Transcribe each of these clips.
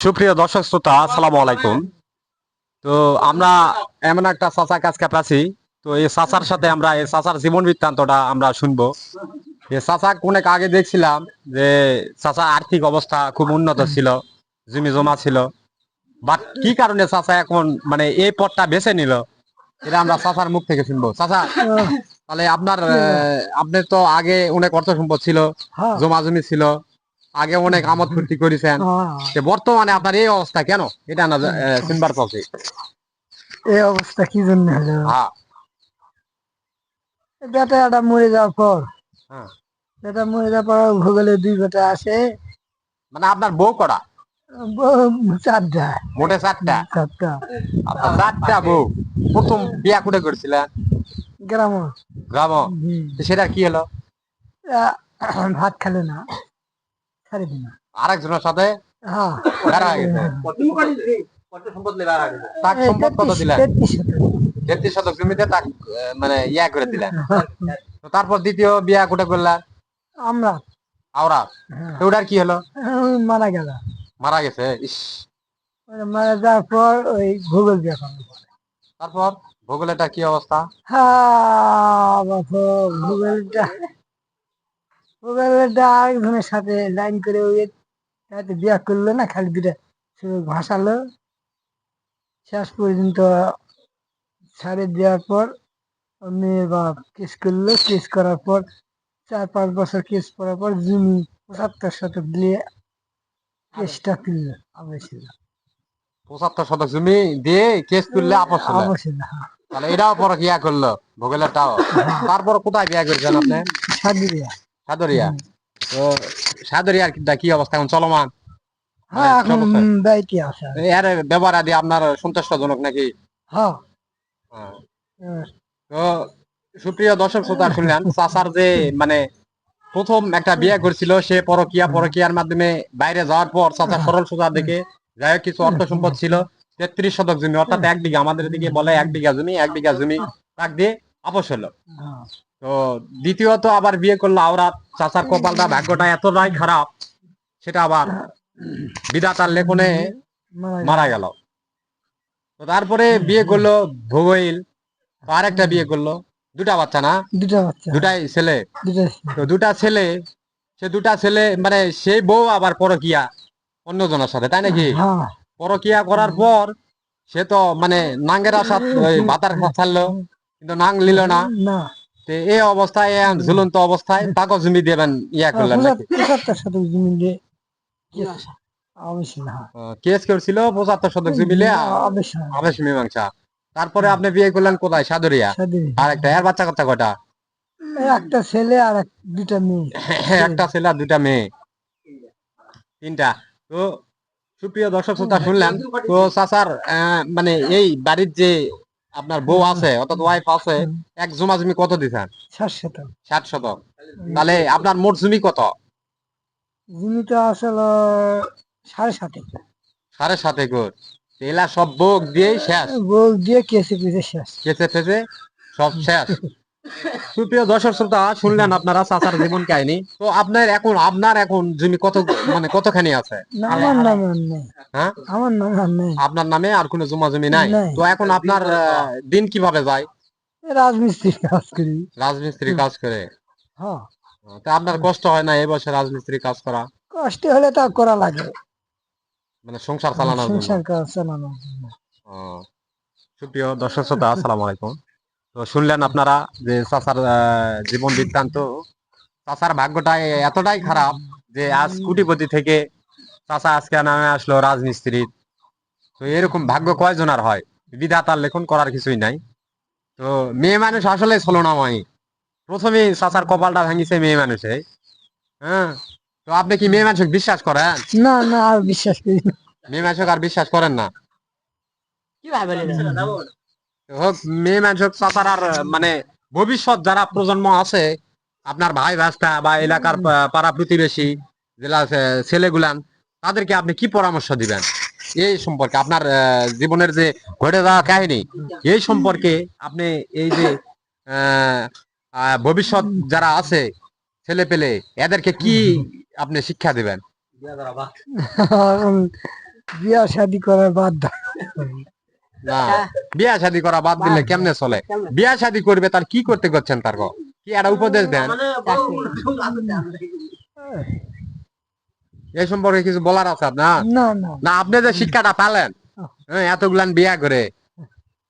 সুপ্রিয় দর্শক শ্রোতা, আসসালামু আলাইকুম। তো আমরা এমন একটা চাচা কাছকে আছি। তো এই চাচার সাথে আমরা এই চাচার জীবন বৃত্তান্তটা আমরা শুনবো। এই চাচা অনেক আগে দেখছিলাম যে চাচা আর্থিক অবস্থা খুব উন্নত ছিল, জমি জমা ছিল। বাট কি কারণে চাচা এখন মানে এই পথটা বেছে নিল, এটা আমরা চাচার মুখ থেকে শুনবো। চাচা, তাহলে আপনি তো আগে অনেক অর্থ সম্পদ ছিল, হ্যাঁ, জমা জমি ছিল, আগে অনেক আমোদ ফুর্তি করেছেন। হ্যাঁ। বর্তমানে আপনার এই অবস্থা কেন, এটা না শুনবার পাচ্ছি। এই অবস্থা কি জন্য হলো? হ্যাঁ। বেটাটা মরে যাওয়ার পর, হ্যাঁ। বেটা মরে যাওয়ার পর ভূগোলে দুই বেটা আসে। মানে আপনার বউ করা? চারটা। মোটে চারটা? চারটা। আপনার চারটা বউ। প্রথম বিয়া করে করছিলেন গ্রাম। গ্রাম, সেটা কি হলো? ভাত খেলে না, ছাড়ি দিন। আরেকজনের সাথে হ্যাঁ, বেড়া হয়ে গেছে। তাক সম্পদ কত দিলেন? 33 শতক জমিতে তাক মানে ইয়া করে দিলেন। তো তারপর দ্বিতীয় বিয়া কোটে করলেন আমরা। আওরা, তো ওটার কি হলো? মারা গেল। মারা গেছে, ইস। মারা যাওয়ার পর ওই ভূগোল বিয়ে করলো। তারপর ভূগোলেটা কি অবস্থা? হ্যাঁ বাপু, ভূগোলটা ভূগোলটা আরেকজনের সাথে লাইন করে ওই তাতে বিয়া করলো না, খালি দুটা শুধু ভাসালো। শেষ পর্যন্ত ছাড়ে দেওয়ার পর মেয়ের বাপ কেস করলো। কেস করার পর 4-5 বছর কেস করার পর জমি 75 শতক দিয়ে কেসটা তুললো। অবশ্যই 75 শতক জমি দিয়ে কেস তুললে আপস হলো। অবশ্যই তাহলে এটাও পরে বিয়া করলো, ভূগোলেরটাও। তারপর কোথায় বিয়া করেছেন আপনি? সাদিয়া। সাদরিয়া। তো সাদরিয়ার কি অবস্থা এখন, চলমান? মানে হ্যাঁ, এখন চলছে? দায়িত্বে আছে। এর ব্যবহার আদি আপনার সন্তুষ্টজনক নাকি? হ্যাঁ। হ্যাঁ। তো সুপ্রিয় দর্শক শ্রোতা, শুনলেন চাচার যে মানে প্রথম একটা বিয়ে করছিল, সে পরকিয়ার মাধ্যমে বাইরে যাওয়ার পর চাচা সরল সোজা দেখে যাই হোক কিছু অর্থ সম্পদ ছিল, 33 শতক জমি, অর্থাৎ 1 বিঘা, আমাদের দিকে বলে 1 বিঘা জমি, 1 বিঘা জমি তাক দিয়ে আপস হলো। তো দ্বিতীয়ত আবার বিয়ে করলো আওরাত। চাচার কপালটা ভাগ্যটা এতটাই খারাপ, সেটা আবার বিধাতার লেখনে মারা গেল। তো তারপরে বিয়ে করলো ভূগোইল, তো আরেকটা বিয়ে করলো, দুটা বাচ্চা না? দুটা বাচ্চা। দুটাই ছেলে। দুটা। তো দুটা ছেলে, সে দুটা ছেলে মানে সেই বউ আবার পরকিয়া অন্যজনের সাথে, তাই নাকি? হ্যাঁ। পরকিয়া করার পর সে তো মানে নাঙ্গের আশা ওই ভাতার ছাড়লো, কিন্তু নাং নিল না। না। তো এই অবস্থায় ঝুলন্ত অবস্থায় তাকে জমি দেবেন ইয়া করলেন নাকি? 75 শতক জমি দিয়ে অবশ্যই না। কেস করছিল 75 শতক জমি নিয়ে অবশ্যই আবেশ মীমাংসা। তারপরে আপনি বিয়ে করলেন কোথায়? সাদরিয়া। আর একটা এর বাচ্চা কাচ্চা কয়টা? একটা ছেলে আর দুটা মেয়ে। একটা ছেলে আর দুটা মেয়ে, তিনটা। তো সুপ্রিয় দর্শক শ্রোতা, শুনলেন তো চাচার মানে এই বাড়ির যে আপনার বউ আছে অর্থাৎ ওয়াইফ আছে, এক জমা জমি কত দিচ্ছেন? 60 শতক। 60 শতক। তাহলে আপনার মোট জমি কত? জমিটা আসলে 7.5 একর। 7.5 একর। এলা সব বউ দিয়েই শেষ? বউ দিয়ে কেসে পিছে শেষ। কেচে ফেচে সব শেষ। সুপ্রিয় দর্শক শ্রোতা, শুনলেন আপনারা চাচার জীবন কাহিনী। তো আপনার এখন জমি কত, মানে কতখানি আছে? না, আমার নামে আর নেই। হ্যাঁ, আমার নামে আর নেই। আপনার নামে আর কোনো জমা জমি নাই? নাই। তো এখন আপনার দিন কিভাবে যায়? রাজমিস্ত্রির কাজ করি। রাজমিস্ত্রি কাজ করে? হ্যাঁ। তা আপনার কষ্ট হয় না এই বয়সে রাজমিস্ত্রি কাজ করা? কষ্ট হলে তা করা লাগে। মানে সংসার চালানোর জন্য? সংসার কাজ চালানোর জন্য। ও, সুপ্রিয় দর্শক শ্রোতা, আসসালামু আলাইকুম। তো শুনলেন আপনারা যে চাচার জীবন বৃত্তান্ত। চাচার ভাগ্যটা এতটাই খারাপ যে আজ কোটিপতি থেকে চাচা আজকে নামে আসলো রাজমিস্ত্রি। তো এরকম ভাগ্য কয়জনের হয়? বিধাতার লেখন করার কিছুই নাই। তো মেয়ে মানুষ আসলে ছলনাময়ী। প্রথমে চাচার কপালটা ভাঙিছে মেয়ে মানুষে। হ্যাঁ। তো আপনি কি মেয়ে মানুষ বিশ্বাস করেন? না, না, আর বিশ্বাস করি না। মেয়ে মানুষ আর বিশ্বাস করেন না? হোক, মেয়ে মানুষ চাচার আর মানে ভবিষ্যৎ যারা প্রজন্ম আছে, আপনার ভাই ভাস্তা বা এলাকার পাড়া প্রতিবেশী জেলা ছেলেগুলান, তাদেরকে আপনি কি পরামর্শ দিবেন এই সম্পর্কে? আপনার জীবনের যে ঘটে যাওয়া কাহিনী, এই সম্পর্কে আপনি এই যে আহ, ভবিষ্যৎ যারা আছে ছেলে পেলে, এদেরকে কি আপনি শিক্ষা দিবেন? বিয়া শাদি করার বাদ দাও। না বিয়া শাদি করা বাদ দিলে কেমনে চলে? বিয়া শাদি করবে তার কি করতে করছেন তার কি একটা উপদেশ দেন এই সম্পর্কে কিছু বলার আছে আপনার? না না না আপনি যে শিক্ষাটা পেলেন এতগুলান বিয়া করে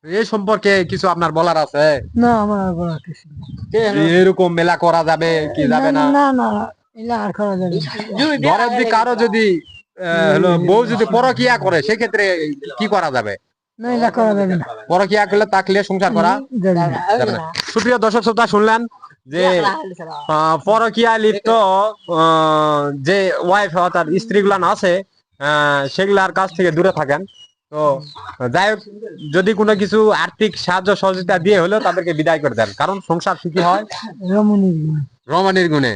এই সম্পর্কে কিছু আপনার বলার আছে? না আমার আর বলার কিছু নেই। এরকম মেলা করা যাবে কি যাবে না? না না এলা আর করা যাবে না। ধরেন যে কারো যদি হলো বউ যদি পরকিয়া করে সেক্ষেত্রে কি করা যাবে? না এলা করা যাবে না। পরকিয়া করলে তাকলে সংসার করা যাবে না। যাবে না। সুপ্রিয় দর্শক শ্রোতা শুনলেন যে পরকিয়া লিপ্ত যে ওয়াইফ অর্থাৎ স্ত্রী গুলান আছে সেগুলার কাছ থেকে দূরে থাকেন। তো যাই হোক যদি কোনো কিছু আর্থিক সাহায্য সহযোগিতা দিয়ে হলেও তাদেরকে বিদায় করে দেন, কারণ সংসার সুখী হয় রমণীর গুণ। রমণীর গুণে।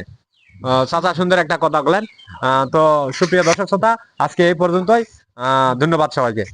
চাচা সুন্দর একটা কথা বলেন। তো সুপ্রিয় দর্শক শ্রোতা আজকে এই পর্যন্তই। ধন্যবাদ সবাইকে।